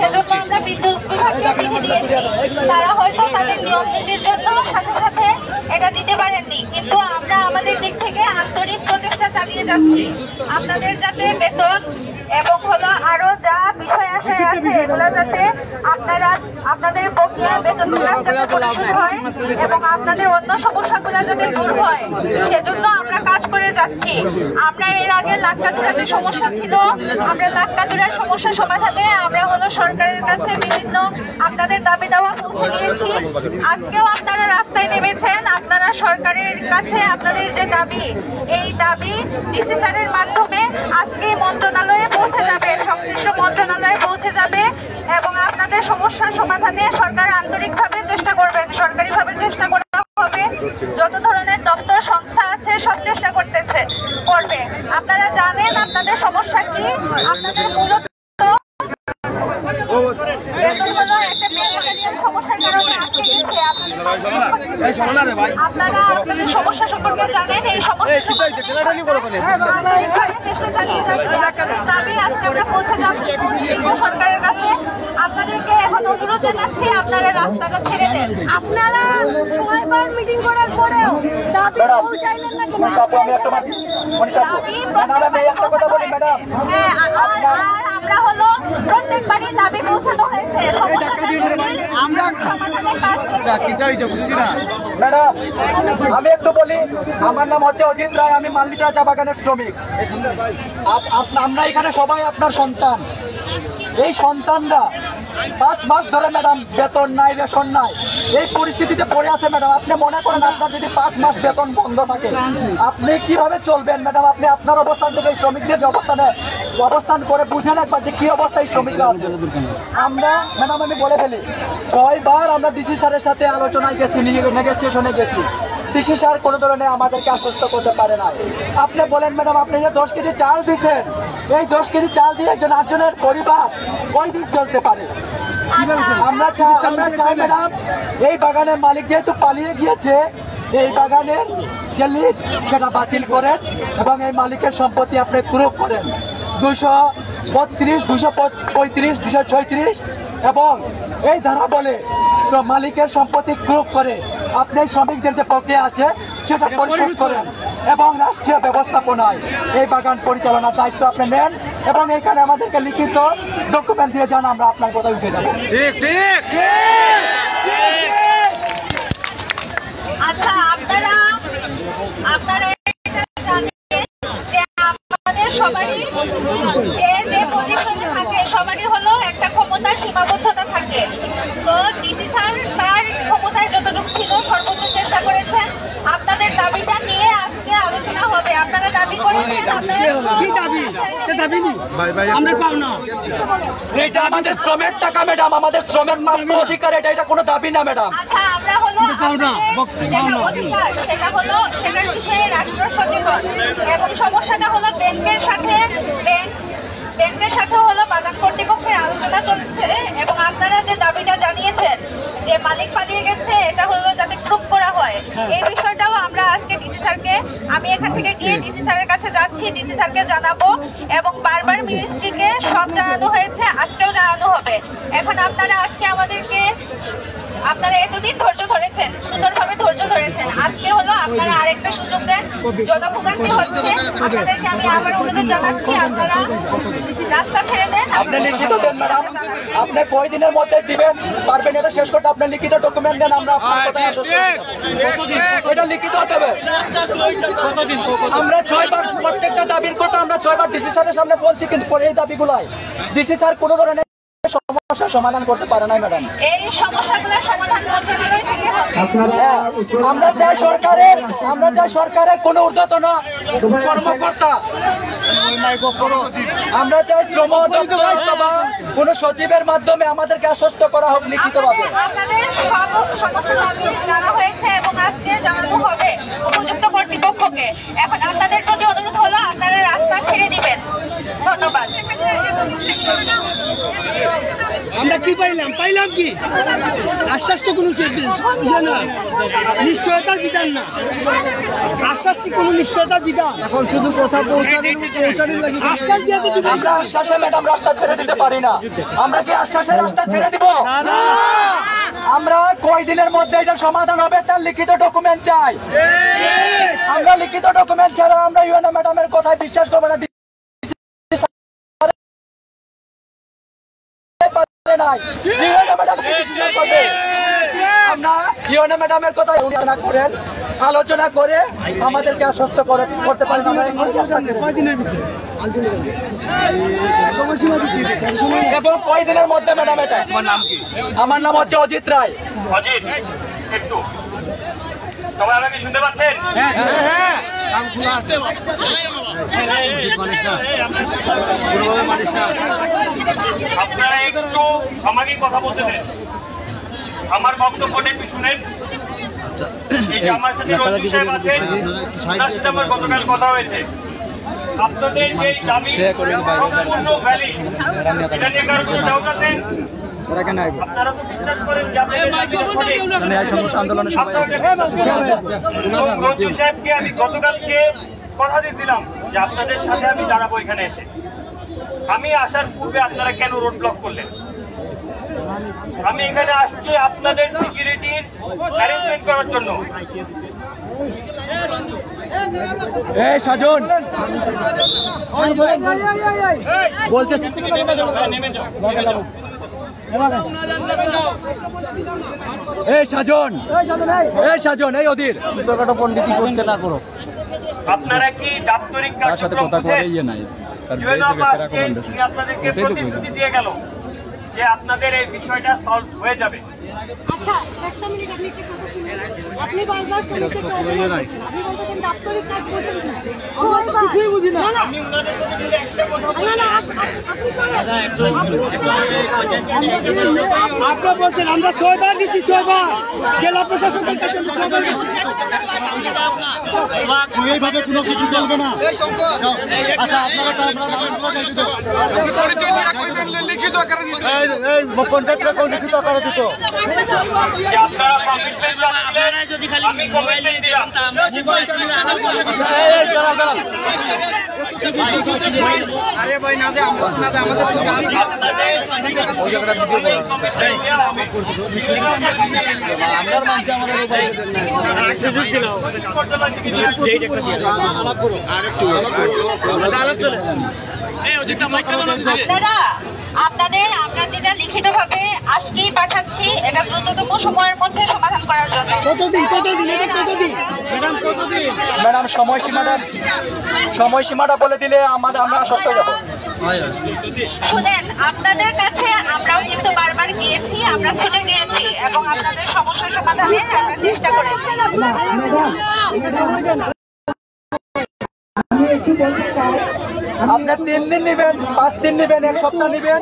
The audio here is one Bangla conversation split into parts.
সেজন্য আমরা বিদ্যুৎ বিভাগকে চিঠি দিয়েছি। তারা হয়তো তাদের নিয়ম নীতির জন্য সাথে সাথে এটা দিতে পারেননি, কিন্তু আমরা আমাদের দিক থেকে আন্তরিক প্রচেষ্টা চালিয়ে যাচ্ছি আপনাদের যাতে বেতন এবং হলো আরো যা বিষয় আশায় আছে এগুলো যাতে আপনারা আপনাদের বকেয়া বেতনগুলো যাতে পরিশোধ হয় এবং আপনাদের অন্য সমস্যাগুলো যাতে দূর হয় সেজন্য আমরা কাজ করে যাচ্ছি। আমরা এর আগে লাক্কাতুরার যে সমস্যা ছিল, আমরা লাক্কাতুরার সমস্যা সমাধানে আমরা হলো সরকারের কাছে বিভিন্ন আপনাদের দাবি দেওয়া পৌঁছে দিয়েছি। আজকেও আপনারা রাস্তায় নেমেছেন, আপনারা সরকারের কাছে আপনাদের যে দাবি, এই দাবি ডিসি স্যারের মাধ্যমে আজকে মন্ত্রণালয়ে পৌঁছে যাবে, সংশ্লিষ্ট মন্ত্রণালয়ে পৌঁছে যাবে এবং আপনাদের সমস্যার সমাধানে সরকার আন্তরিকভাবে চেষ্টা করবেন, সরকারিভাবে চেষ্টা করা হবে। যত ধরনের দপ্তর সংস্থা আছে সব চেষ্টা করবে। আপনারা জানেন আপনাদের সমস্যা কি, আপনাদের মূলত আপনারা আপনাদের সমস্যা সম্পর্কে জানেন। এই সমস্যা সরকারের কাছে আপনাদেরকে এখন অনুরোধ জানাচ্ছি আপনারা রাস্তাটা ছেড়ে দেন। আপনারা 6 বার মিটিং করার পরেও দাবি পৌঁছাইলেন না কেন? আমরা হলো প্রত্যেকবারই দাবি পৌঁছানো হয়েছে। ম্যাডাম আমি একটু বলি, আমার নাম হচ্ছে অজিত রায়, আমি মাল্লিকা চা বাগানের শ্রমিক। আমরা এখানে সবাই আপনার সন্তান। এই সন্তানরা 5 মাস ধরে ম্যাডাম বেতন নাই, রেশন নাই, এই পরিস্থিতিতে পড়ে আছে ম্যাডাম। আপনি মনে করেন আপনার যদি 5 মাস বেতন বন্ধ থাকে আপনি কিভাবে চলবেন ম্যাডাম? আপনি আপনার অবস্থান থেকে শ্রমিকদের অবস্থান করে বুঝেন একবার যে কি অবস্থায় শ্রমিকরা আছে। আমরা ম্যাডাম আমি বলে ফেলি, 6 বার আমরা ডিসি স্যারের সাথে আলোচনায় গেছি, নেগোসিয়েশনে গেছি। ডিসি স্যার কোনো ধরনের আমাদেরকে আশ্বস্ত করতে পারে না। আপনি বলেন ম্যাডাম, আপনি যে 10 কেজি চাল দিচ্ছেন, এই 10 কেজি চাল দিয়ে একজন 8 জনের পরিবার ওই দিন চলতে পারে। আমরা চাই ম্যাডাম, এই বাগানের মালিক যেহেতু পালিয়ে গিয়েছে, এই বাগানের যে লিজ সেটা বাতিল করেন এবং এই মালিকের সম্পত্তি আপনি ক্রয় করেন 232, 235, 236 এবং এই ধারা বলে মালিকের সম্পত্তি ক্রয় করে আপনি শ্রমিকদের যে প্রক্রিয়া আছে সেটা পরিশোধ করেন এবং রাষ্ট্রীয় ব্যবস্থাপনায় এই বাগান পরিচালনার দায়িত্ব আপনি নেন এবং এখানে আমাদেরকে লিখিত ডকুমেন্ট দিয়ে যান, আমরা আপনার কথায় উঠে যাবো। আচ্ছা, আপনারা আমাদের সবারই যে পজিশনে থাকে সবারই হলো একটা ক্ষমতার সীমাবদ্ধতা থাকে। তো ডিসি স্যার তার ক্ষমতায় যতটুকু ছিল সর্বোচ্চ চেষ্টা করেছেন। আপনাদের দাবিটা নিয়ে আজকে আলোচনা হবে। আপনারা দাবি করেছেন, এটা আমাদের শ্রমের টাকা ম্যাডাম, আমাদের শ্রমের মাত্র অধিকার, এটা কোনো দাবি না ম্যাডাম। আচ্ছা, আমরা হলো সেটা হলো সেটার বিষয়ে রাষ্ট্র সচেতন এবং সমস্যাটা হলো ব্যাংকের সাথে হলো বাগান কর্তৃপক্ষের আলোচনা চলছে এবং আপনারা যে দাবিটা জানিয়েছেন যে মালিক পালিয়ে গেছে, এটা হলো যাতে প্রুফ করা হয়। এই বিষয়টাও আমরা আজকে ডিসি স্যারকে, আমি এখান থেকে গিয়ে ডিসি স্যারের কাছে যাচ্ছি, ডিসি স্যারকে জানাবো এবং বারবার মিনিস্ট্রিকে সব জানানো হয়েছে, আজকেও জানানো হবে। এখন আপনারা আজকে আপনারা এতদিন ধৈর্য ধরেছেন, সুন্দরভাবে ধৈর্য ধরেছেন, আজকে হলো আপনারা আরেকটা সুযোগ দেন। জনভোগান্তি হচ্ছে, আপনাদেরকে আমি আবার অনুরোধ জানাচ্ছি আপনারা রাস্তা ছেড়ে দেন। আপনি লিখিত দেন ম্যাডাম, আপনি কয় দিনের মধ্যে দিবেন পারবেন এটা শেষ করতে, আপনি লিখিত ডকুমেন্ট দেন, আমরা এটা লিখিত হতে হবে। আমরা 6 বার প্রত্যেকটা দাবির কথা আমরা 6 বার ডিসি স্যারের সামনে বলছি, কিন্তু পরে এই দাবিগুলাই ডিসি স্যার কোনো ধরনের সমস্যার সমাধান করতে পারে না ম্যাডাম। এই সমস্যাগুলোর সমাধান মন্ত্রণালয় থেকে হবে। আমরা চাই সরকারের কোন ঊর্ধ্বতন কর্মকর্তা, আমরা চাই শ্রম দপ্তর অথবা কোন সচিবের মাধ্যমে আমাদেরকে আশ্বস্ত করা হোক লিখিতভাবে। আপনাদের সব সমস্যা জানা হয়েছে এবং আজকে জানানো হবে উপযুক্ত কর্তৃপক্ষকে। এখন আপনাদের প্রতি অনুরোধ হলো আপনারা রাস্তা ছেড়ে দিবেন। ধন্যবাদ। আমরা কি পাইলাম কি আশ্বাস তো কোনো নিশ্চয়তার বিধান না, আশ্বাস কি কোনো নিশ্চয়তার বিধান? এখন শুধু কথা পৌঁছানোর লাগে আশ্বাস দিয়ে তো আমরা আশ্বাসে ম্যাডাম রাস্তা ছেড়ে দিতে পারি না। আমরা কি আশ্বাসে রাস্তা ছেড়ে দিব? আমরা কয়দিনের মধ্যে এটার সমাধান হবে তার লিখিত ডকুমেন্ট চাই। আমরা লিখিত ডকুমেন্ট ছাড়া আমরা ইউএনও ম্যাডামের কথায় বিশ্বাস করবো না। আলোচনা করে আমাদেরকে আশ্বস্ত করতে পারেন এবং কয়দিনের মধ্যে ম্যাডাম এটা। আমার নাম হচ্ছে অজিত রায়। অজিত, একটু সবাই আমাকে শুনতে পাচ্ছেন? আপনারা একটু আমাকে কথা বলতে দেন, আমার বক্তব্যটা একটু শুনেন। এই যে আমার সাথে রঞ্জিত সাহেব আছেন, তার সাথে আমার গতকাল কথা হয়েছে। আপনাদের যে দাবি সম্পূর্ণ ভ্যালিড, এটা নিয়ে কারো কোনো ডাউট আছে? আপনারা তো বিশ্বাস করেন যে আপনাদের দাবিটা সঠিক। রঞ্জিত সাহেবকে আমি গতকালকে কথা দিয়েছিলাম যে আপনাদের সাথে আমি দাঁড়াবো এখানে এসে। আমি আসার পূর্বে আপনারা কেন রোড ব্লক করলেন? আমি এখানে আসছি আপনাদের সিকিউরিটির অ্যারেঞ্জমেন্ট করার জন্য। এই সাজন বলছে এই সাজন এই অধীর পন্ডিতি করতে না করো। আপনারা কি দাপ্তরিক কার্যক্রম বুঝেন? আপনাদেরকে প্রতিশ্রুতি দিয়ে গেল যে আপনাদের এই বিষয়টা সলভ হয়ে যাবে। আচ্ছা, একটা মিনিট, আপনি একটা কথা শুনুন। আপনি বারবার শ্রমিকদেরকে অবহেলা করছেন। আপনি বলতেছেন দাপ্তরিক কাজ বোঝেন না। কিছুই বুঝি না। আমি ওনাদের সাথে যদি একটা কথা বলি, না, আপনি শোনেন। আপনি বলছেন আমরা 6 বার দিচ্ছি, 6 বার জেলা প্রশাসকের কাছে 6 বার দিচ্ছি। এইভাবে কোনো কিছু চলবে না। আচ্ছা, লিখিত আকারে দিতে যে আপনারা কমিটমেন্ট জানাবেন, আমি কমিটমেন্ট দিলাম। আরে ভাই না দে, আমাদের সঙ্গে আমরা যেটা লিখিতভাবে আজকেই পাঠাচ্ছি, এটা দ্রুততম সময়ের মধ্যে সমাধান করার জন্য। ম্যাডাম সময়সীমাটা বলে দিলে আমরা আশ্বস্ত হয়ে যাবো। শুনেন, আপনাদের কাছে আমরাও কিন্তু বারবার গিয়েছি, আমরা ছুটে গিয়েছি এবং আপনাদের সমস্যার সমাধানের আমরা চেষ্টা করেছি। আপনার 3 দিন নেবেন, 5 দিন নেবেন, 1 সপ্তাহ নেবেন,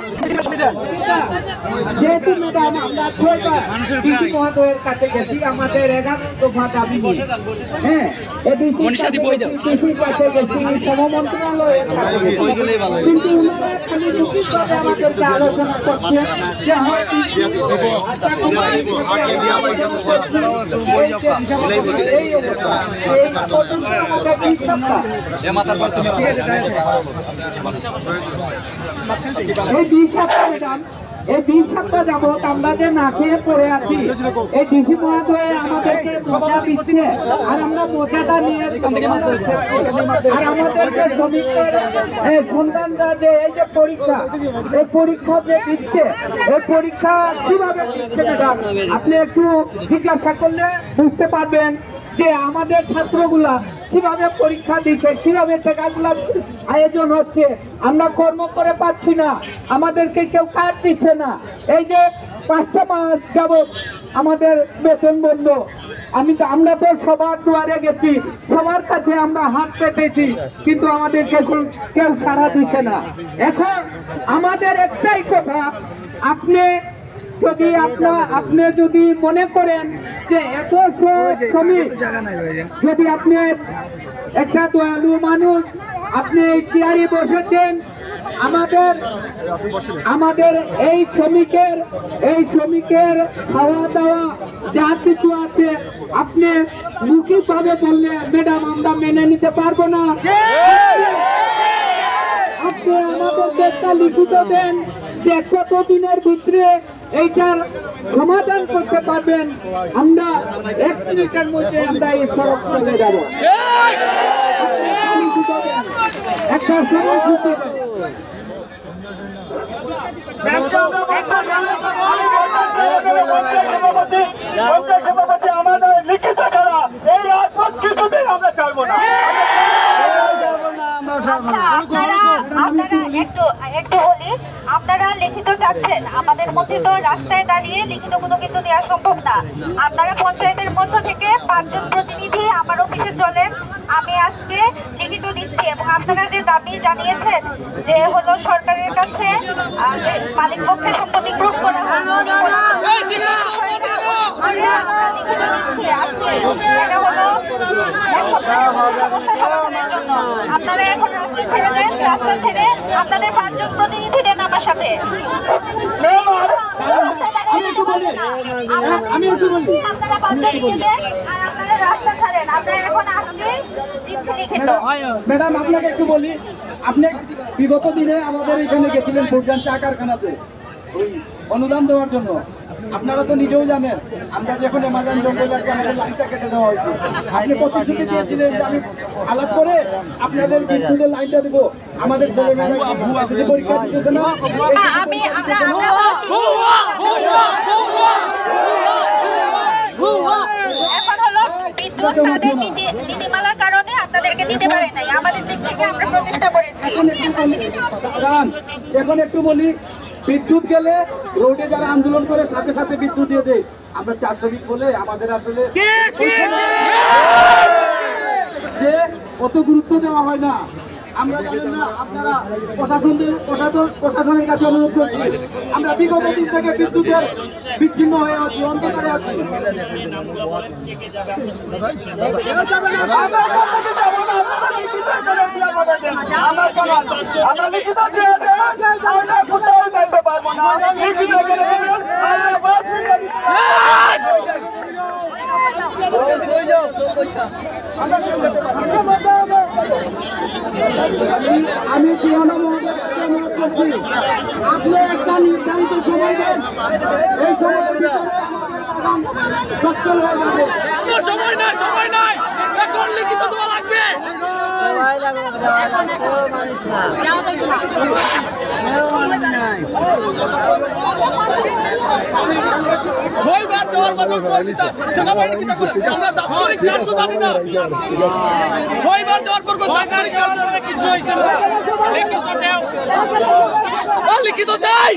যেহেতু ম্যাডাম আমরা 6 বার ডিসি মহোদয়ের কাছে গেছি আমাদের 11 দফা দাবি নিয়ে। হ্যাঁ, এই ডিসির কাছে গেছি, সমমন্ত্রণালয়ের কাছে গেছি। কিন্তু ওনারা খালি লিখিতভাবে আমাদেরকে আলোচনা করছেন যে হয়তো এই এই 20 সপ্তাহ যাবৎ আমরা যে না খেয়ে পড়ে আছি, এই ডিসি মহোদয় আমাদেরকে মজা দিচ্ছে আর আমরা মজাটা নিয়ে আর আমাদেরকে শ্রমিকদের সন্তানরা যে এই যে পরীক্ষা, এই পরীক্ষা যে দিচ্ছে, এই পরীক্ষা কিভাবে দিচ্ছে ম্যাডাম আপনি একটু জিজ্ঞাসা করলে বুঝতে পারবেন যে আমাদের ছাত্রগুলা কিভাবে পরীক্ষা দিচ্ছে, কিভাবে টাকাগুলা আয়োজন হচ্ছে। আমরা কর্ম করে পাচ্ছি না, আমাদেরকে কেউ কাজ দিচ্ছে না। এই যে 5টা মাস যাবৎ আমাদের বেতন বন্ধ। আমরা তো সবার দুয়ারে গেছি, সবার কাছে আমরা হাত পেতেছি, কিন্তু আমাদেরকে কেউ সাড়া দিচ্ছে না। এখন আমাদের একটাই কথা, আপনি যদি মনে করেন যে এত শ্রমিক, যদি আপনি একটা দয়ালু মানুষ, আপনি এই চেয়ারে বসেছেন, আমাদের এই শ্রমিকের খাওয়া দাওয়া যা কিছু আছে আপনি মৌখিকভাবে বললে ম্যাডাম আমরা মেনে নিতে পারবো না। আপনি আমাদের একটা লিখিত দেন যে কতদিনের ভিতরে এইটার সমাধান করতে পারবেন, আমরা 1 মিনিটের মধ্যে আমরা এই সড়ক চলে যাব। একটা সময়সূচি দেন। আমাদের লিখিত ছাড়া এই রাজপথ কিছুতেই আমরা ছাড়বো না। একটু বলি, আপনারা লিখিত চাচ্ছেন, আমাদের মধ্যে তো রাস্তায় দাঁড়িয়ে লিখিত কোনো কিছু দেওয়া সম্ভব না। আপনারা পঞ্চায়েতের পক্ষ থেকে 5 জন প্রতিনিধি আমার অফিসে চলেন, আমি আজকে লিখিত দিচ্ছি। এবং আপনারা যে দাবি জানিয়েছেন যে হলো সরকারের কাছে মালিক পক্ষের সম্পত্তি প্রুফ করা হয়, এটা হলো আপনারা এখন রাস্তা ছেড়ে দেন, রাস্তা ছেড়ে আপনাদের 5 জন প্রতিনিধি দেন আমার সাথে। আপনারা 5 জন দেন আর আপনারা রাস্তা ছাড়েন। আপনারা এখন আজকে লিখিত। ম্যাডাম আপনাকে একটু বলি, আপনি বিগত দিনে আমাদের এখানে গেছিলেন ফুরজান চা কারখানাতে ওই অনুদান দেওয়ার জন্য। আপনারা তো নিজেও জানেন আমরা যখন এমাজন জঙ্গলে আমাদের লাইনটা কেটে দেওয়া হয়েছে, আপনি প্রতিশ্রুতি দিয়েছিলেন যে আমি আলাপ করে আপনাদের বিদ্যুতের লাইনটা দেবো। আমাদের ছেলেমেয়েরা পরীক্ষা দিতেছে না। এখন হলো বিদ্যুৎ তাদের নীতিমালার কারণে আপনাদেরকে দিতে পারে নাই, আমাদের দিক থেকে আমরা প্রচেষ্টা করেছি। এখন একটু বলি, বিদ্যুৎ গেলে রোডে যারা আন্দোলন করে সাথে সাথে বিদ্যুৎ দিয়ে দেয়, আমরা 4 শ্রমিক বলে আমাদের আসলে যে অত গুরুত্ব দেওয়া হয় না। আমরা জানেন না, আপনারা প্রশাসনের কাছে অনুরোধ করছি, আমরা বিগত দিন থেকে বিদ্যুতের বিচ্ছিন্ন হয়ে আছি, অন্ধকারে আছি। আমরা লিখিত দিয়ে কোথাও যাইতে পারবো না। আমি অনুরোধ করছি, আপনি একটা নির্ধারিত সময় দেন, এই সময়ের ভিতরে সচ্ছল হয়ে যাবে। সময় নাই, এখন লিখিত দেওয়া লাগবে। ছয়বার দেওয়ার মতো সেনাবাহিনী কি আমরা দাপ্তরিক কার্য জানি না। 6 বার দেওয়ার পর দাপ্তরিক কার্য কিছু হয়েছে না। লিখিত চাই।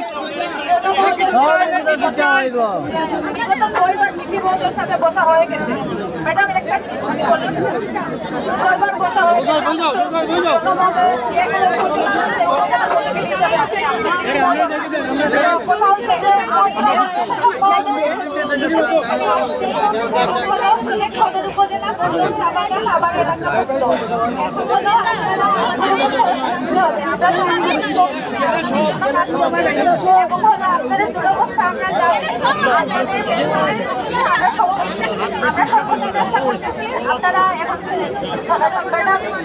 সাথে বসা হয়ে গেছে ম্যাডাম, একটা বসা হয়ে সদর উপজেলা সাবার এলাকা আপনারা এখন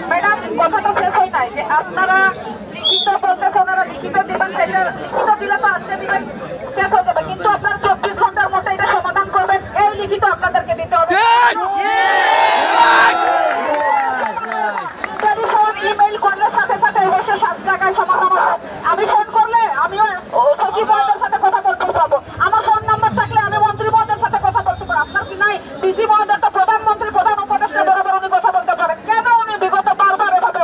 ম্যাডাম কথাটা শেষ হয় নাই যে আপনারা লিখিত বলতেছে, ওনারা লিখিত দিবেন, সেটা লিখিত দিলে তো আজকে দিবেন শেষ হয়ে যাবে, কিন্তু আপনার 24 ঘন্টার মধ্যে এটা সমাধান করবেন, এই লিখিত আপনাদেরকে দিতে হবে। ইমেইল করলে সাথে সাথে অবশ্য 7 জায়গায় সমাধান হবে। আমি ফোন করলে আমিও সচিব মহোদয়ের সাথে কথা বলতে পারবো, আমার ফোন নাম্বার থাকলে আমি মন্ত্রী মহোদয়ের সাথে কথা বলতে পারবো। আপনার কি নাই? ডিসি মহোদয় তো প্রধানমন্ত্রী প্রধান উপদেষ্টা বরাবর উনি কথা বলতে পারেন, কেন উনি বিগত বারবার এভাবে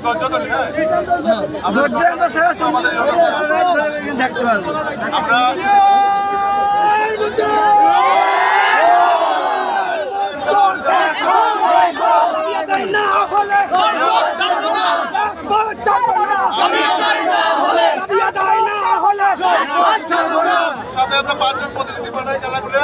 থাকতে পারবো আমরা 5 জন প্রতিনিধি পাঠাই খেলাগুলো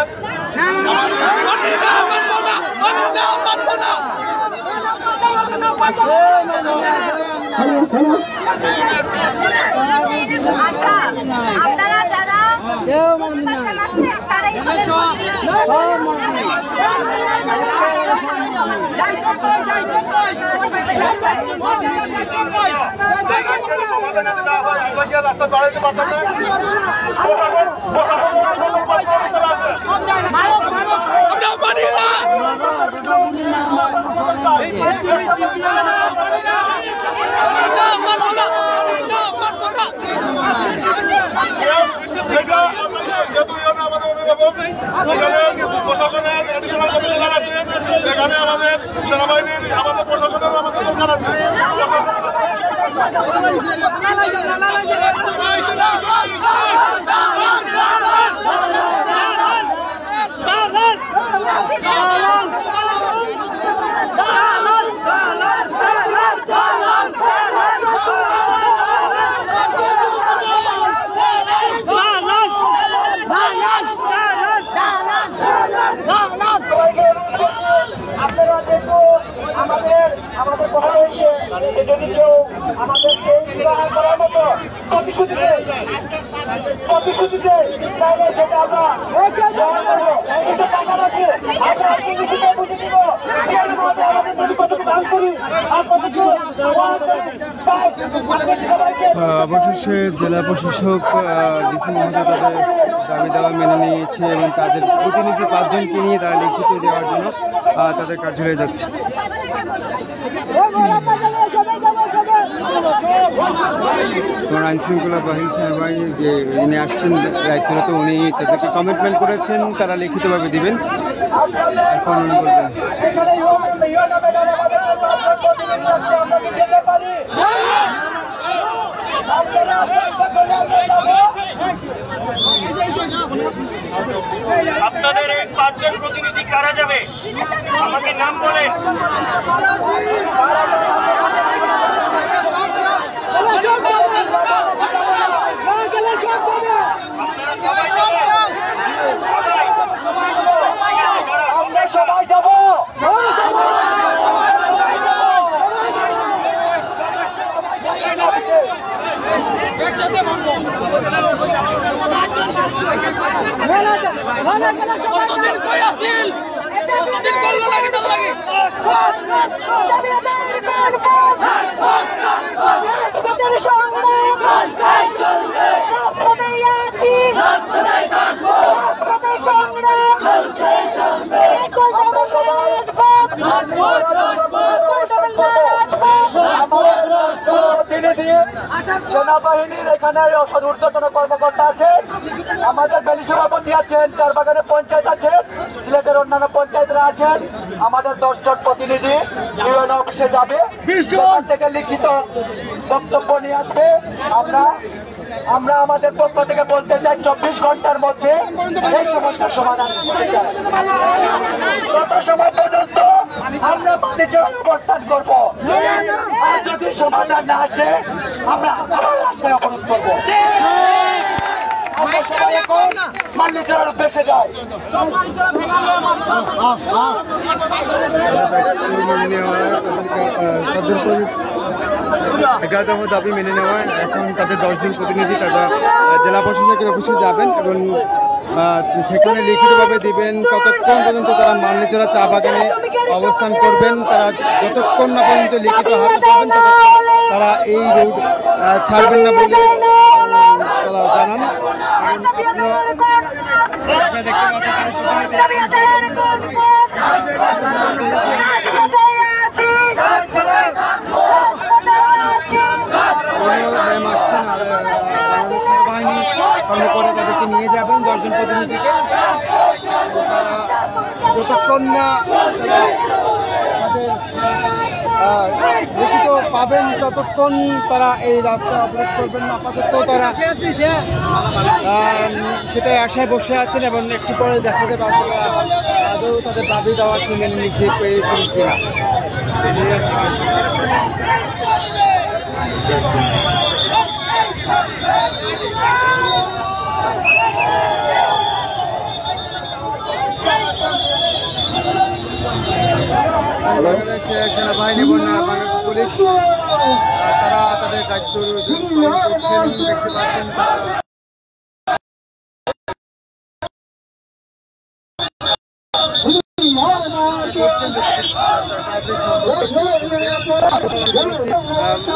আপনারা যারা রাস্তা দাঁড়াইতে পারতাম না প্রশাসনের অ্যাডিশনাল কমিশনার আছে সেখানে আমাদের সেনাবাহিনীর আমাদের প্রশাসনের আমাদের দরকার আছে আমাদের কথা রয়েছে যদি কেউ আমাদেরকে বিবাহ করার মতো প্রতিশ্রুতিতে তাহলে সেটা আমরা গ্রহণ করবো কিন্তু পাশাপাশি আমরা লিখিতে বুঝে দিব আমাদের যদি কতটুকু দান করি আর কতটুকু অবশেষে জেলা প্রশাসক ডিসি মহোদয় তাদের দাবি দাওয়া মেনে নিয়েছে এবং তাদের প্রতিনিধি 5 জনকে নিয়ে তারা লিখিত দেওয়ার জন্য তাদের কার্যালয়ে যাচ্ছে। আইন শৃঙ্খলা বাহিনী সেনাবাহিনী যে যিনি আসছেন দায়িত্বরত উনি তাদেরকে কমিটমেন্ট করেছেন তারা লিখিতভাবে দিবেন। এখন উনি বলবেন আপনাদের এই 5 জন প্রতিনিধি কারা যাবে আমাকে নাম বলেন। আমরা সবাই যাবো সেনাবাহিনীর এখানে ঊর্ধ্বতন কর্মকর্তা আছেন, আমাদের বেলি সভাপতি আছেন, চারবাগানের পঞ্চায়েত আছেন, সিলেটের অন্যান্য পঞ্চায়েতরা আছেন, আমাদের 10 জন প্রতিনিধি ইউএন অফিসে যাবে, সেখান থেকে লিখিত বক্তব্য নিয়ে আসবে। আমরা আমাদের পক্ষ থেকে বলতে চাই 24 ঘন্টার মধ্যে এই সমস্যার সমাধান করতে চাই। তত সময় পর্যন্ত আমরা বাণিজ্য অবস্থান করব, আর যদি সমাধান না আসে আমরা আবার রাস্তায় অবরোধ করবো। আমরা সবাই এখন মাল্লিচড়ার উদ্দেশ্যে যাই। 11তম দাবি মেনে নেওয়া। এখন তাদের 10 জন প্রতিনিধি তারা জেলা প্রশাসকের অফিসে যাবেন এবং সেখানে লিখিতভাবে দিবেন। ততক্ষণ পর্যন্ত তারা মাল্লিচড়া চা বাগানে অবস্থান করবেন। তারা যতক্ষণ না পর্যন্ত লিখিত হাতে পাবেন তারা এই রোড ছাড়বেন না বলে তারা জানান। সেনাবাহিনী কর্মকর্তা তাদেরকে নিয়ে যাবেন 10 জন প্রতিনিধিকে। যতক্ষণ না তাদের লিখিত পাবেন ততক্ষণ তারা এই রাস্তা অবরোধ করবেন না। আপাতত তারা সেটাই আশায় বসে আছেন এবং একটু পরে দেখা যাবে আদৌ তাদের দাবি দেওয়া মেনে নিতে পেরেছেন কিনা। সেনাবাহিনী এবং বাংলাদেশ পুলিশ তারা তাদের দায়িত্ব করছেন, দেখতে পাচ্ছেন।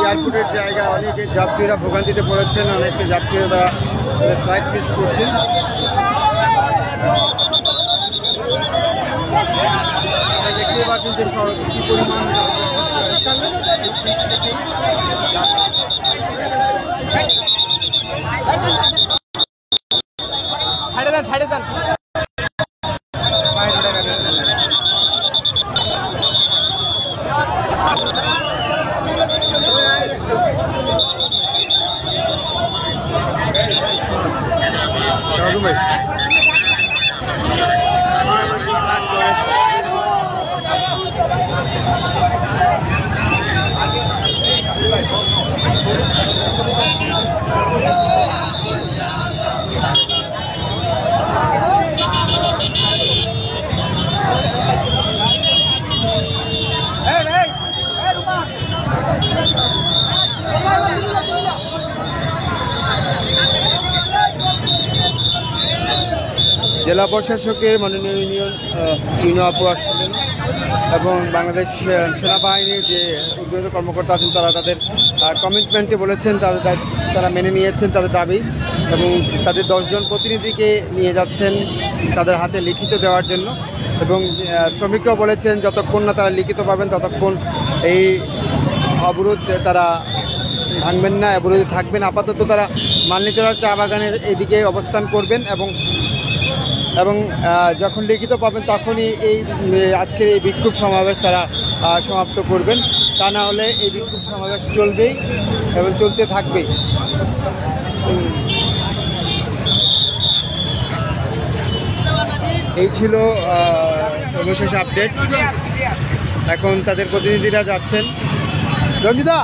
এয়ারপোর্টের জায়গা অনেকে যাত্রীরা ভোগান্তিতে পড়েছেন, অনেকে যাত্রীরা ফ্লাইট মিস করছেন। দেখতে পাচ্ছেন যে কি পরিমাণ ছাড়ে দেন ভাই। জেলা প্রশাসকের মাননীয় ইউনিয়ন আপু আসছিলেন এবং বাংলাদেশ সেনাবাহিনীর যে উদ্যোগী কর্মকর্তা আছেন তারা তাদের কমিটমেন্টে বলেছেন, তারা মেনে নিয়েছেন তাদের দাবি এবং তাদের 10 জন প্রতিনিধিকে নিয়ে যাচ্ছেন তাদের হাতে লিখিত দেওয়ার জন্য। এবং শ্রমিকরাও বলেছেন যতক্ষণ না তারা লিখিত পাবেন ততক্ষণ এই অবরোধ তারা ভাঙবেন না, অবরোধে থাকবেন। আপাতত তারা মালনীচড়ার চা বাগানের এদিকে অবস্থান করবেন এবং যখন লিখিত পাবেন তখনই এই আজকের এই বিক্ষোভ সমাবেশ তারা সমাপ্ত করবেন। তা না হলে এই বিক্ষোভ সমাবেশ চলবেই এবং চলতে থাকবেই। এই ছিল সর্বশেষ আপডেট। এখন তাদের প্রতিনিধিরা যাচ্ছেন। রঞ্জিতা